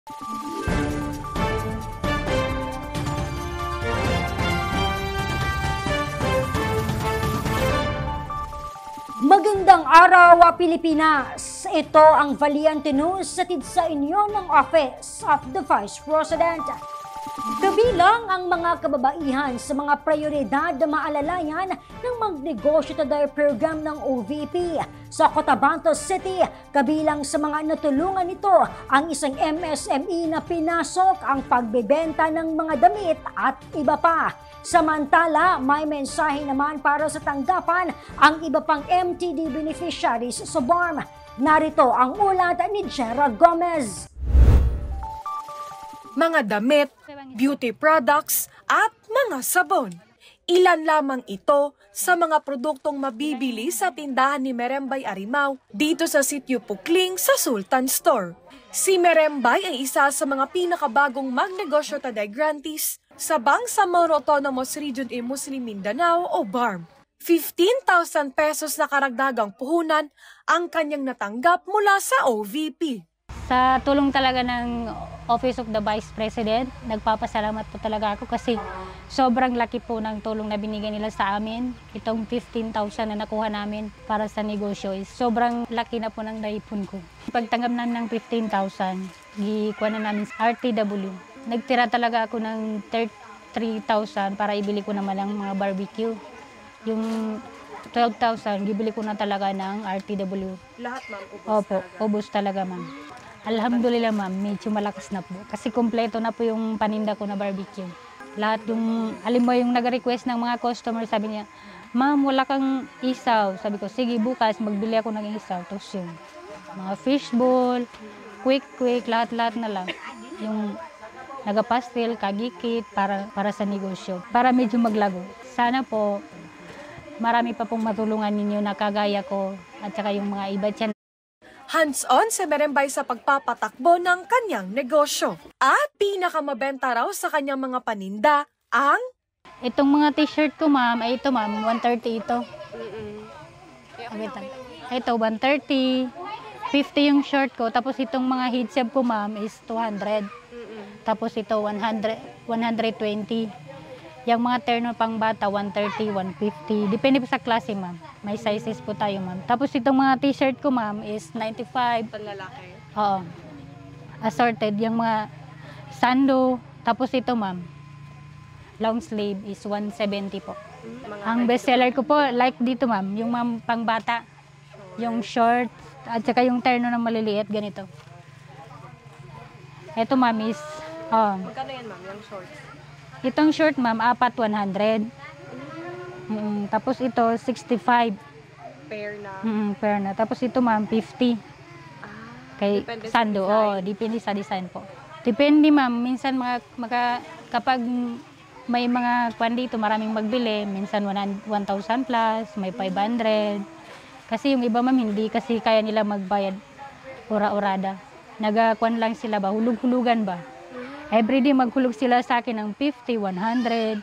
Magandang araw, Pilipinas! Ito ang Valiente News hatid sa inyo ng Office of the Vice President. Kabilang ang mga kababaihan sa mga prioridad na maalalayan ng Magnegosyo Today program ng OVP sa Cotabato City. Kabilang sa mga natulungan nito ang isang MSME na pinasok ang pagbebenta ng mga damit at iba pa. Samantala, may mensahe naman para sa tanggapan ang iba pang MTD beneficiaries sa BARM. Narito ang ulat ni Jera Gomez. Mga damit, beauty products at mga sabon. Ilan lamang ito sa mga produktong mabibili sa tindahan ni Merembay Arimao dito sa Sitio Pukling sa Sultan Store. Si Merembay ay isa sa mga pinakabagong Magnegosyo Today grantees sa Bangsamoro Autonomous Region in Muslim Mindanao o BARM. 15,000 pesos na karagdagang puhunan ang kanyang natanggap mula sa OVP. Sa tulong talaga ng Office of the Vice President, nagpapasalamat po talaga ako kasi sobrang laki po ng tulong na binigay nila sa amin. Itong 15,000 na nakuha namin para sa negosyo is sobrang laki na po ng naipon ko. Pagtanggap na ng 15,000, gikuha na namin sa RTW. Nagtira talaga ako ng 3,000 para ibili ko naman ng mga barbecue. Yung 12,000, gibili ko na talaga ng RTW. Lahat ma'am, ubos Opo, ubos talaga ma'am. Alhamdulillah ma'am, medyo malakas na po. Kasi kumpleto na po yung paninda ko na barbecue. Lahat yung, alam mo yung nag-request ng mga customer, sabi niya, ma'am, wala kang isaw. Sabi ko, sige bukas, magbili ako ng isaw. Tapos yung mga fishball, quick, lahat-lahat na lang. Yung nagapastil, kagikit, para sa negosyo. Para medyo maglago. Sana po, marami pa pong matulungan ninyo na kagaya ko at saka yung mga iba dyan. Hands-on si Merembay sa pagpapatakbo ng kanyang negosyo. At pinakamabenta raw sa kanyang mga paninda ang... Itong mga t-shirt ko ma'am, ay ito ma'am, 130 ito. Ito, 130. 50 yung short ko. Tapos itong mga hijab ko ma'am is 200. Tapos ito, 120. Yung mga terno pang bata, 130, 150. Depende po sa klase, ma'am. May sizes po tayo, ma'am. Tapos itong mga t-shirt ko, ma'am, is 95. Panlalaki? Oo. Assorted. Yung mga sando. Tapos ito, ma'am, long sleeve is 170 po. Ang bestseller ko po, like dito, ma'am, yung ma'am pang bata. Yung short, at saka yung terno na maliliit, ganito. Ito, ma'am, is... Magkano yan, ma'am, yung shorts? Itong short, ma'am, 100. Tapos ito, 65. Pair na? Pair na. Tapos ito, ma'am, 50. Kay sando. Depende sa design po. Depende, ma'am. Minsan, kapag may mga kwan dito, maraming magbili. Minsan, 1,000 plus, may 500. Kasi yung iba, ma'am, hindi kasi kaya nila magbayad ura-urada. Nagakwan lang sila ba? Hulug-hulugan ba? Everyday maghulog sila sa akin ng 50, 100.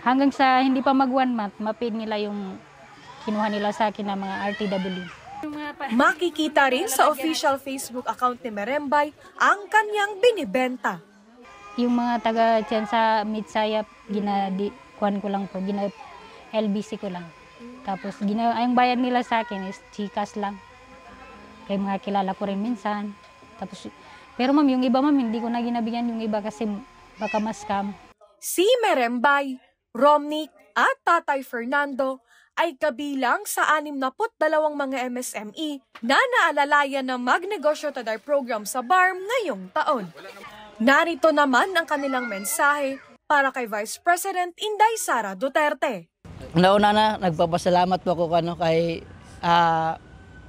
Hanggang sa hindi pa mag 1 month, ma-paid nila yung kinuha nila sa akin ng mga RTW. Makikita rin sa official Facebook account ni Merembay ang kanyang binibenta. Yung mga taga dyan sa Mitsayap, kuhan ko lang po, LBC ko lang. Tapos ang bayad nila sa akin is chikas lang. Kaya mga kilala ko rin minsan. Tapos pero ma'am, yung iba ma'am, hindi ko na ginabigyan yung iba kasi baka ma-scam. Si Merembay, Romnick at Tatay Fernando ay kabilang sa 62 mga MSME na naalalayan ng Magnegosyo Today program sa BARM ngayong taon. Narito naman ang kanilang mensahe para kay Vice President Inday Sara Duterte. Nauna na, nagpapasalamat po ako kay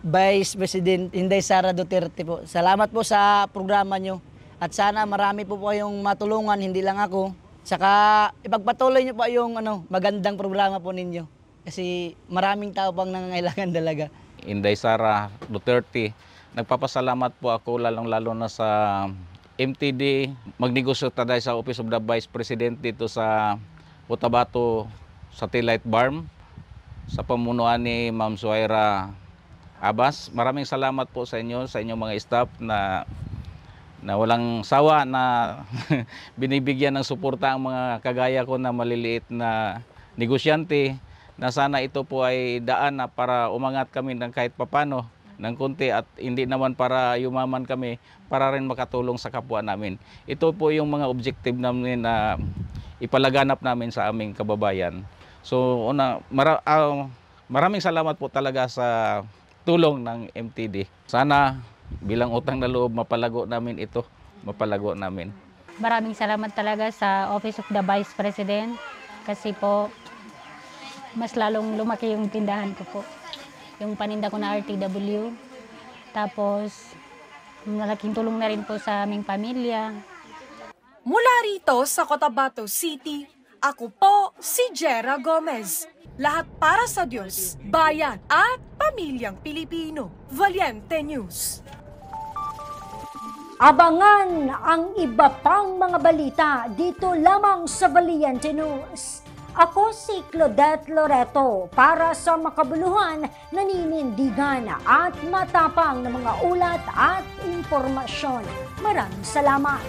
Vice President Inday Sara Duterte po. Salamat po sa programa nyo. At sana marami po kayong matulungan, hindi lang ako. Saka ipagpatuloy nyo po yung magandang programa po ninyo. Kasi maraming tao pang nangangailangan talaga. Inday Sara Duterte, nagpapasalamat po ako lalong-lalo na sa MTD, Magnegosyo Today sa Office of the Vice President dito sa Cotabato Satellite Barm sa pamunuan ni Ma'am Suhaira Abbas. Maraming salamat po sa inyo, sa inyong mga staff na na walang sawa na binibigyan ng suporta ang mga kagaya ko na maliliit na negosyante, na sana ito po ay daan na para umangat kami ng kahit papano ng konti at hindi naman para yumaman kami, para rin makatulong sa kapwa namin. Ito po yung mga objective namin na ipalaganap namin sa aming kababayan. So maraming salamat po talaga sa tulong ng MTD. Sana bilang utang na loob mapalago namin ito, mapalago namin. Maraming salamat talaga sa Office of the Vice President kasi po mas lalong lumaki yung tindahan ko po. Yung paninda ko na RTW. Tapos malaking tulong na rin po sa aming pamilya. Mula rito sa Cotabato City, ako po si Jera Gomez. Lahat para sa Diyos, bayan at pamilyang Pilipino. Valiente News. Abangan ang iba pang mga balita dito lamang sa Valiente News. Ako si Claudette Loreto para sa makabuluhan, naninindigan at matapang na mga ulat at impormasyon. Maraming salamat.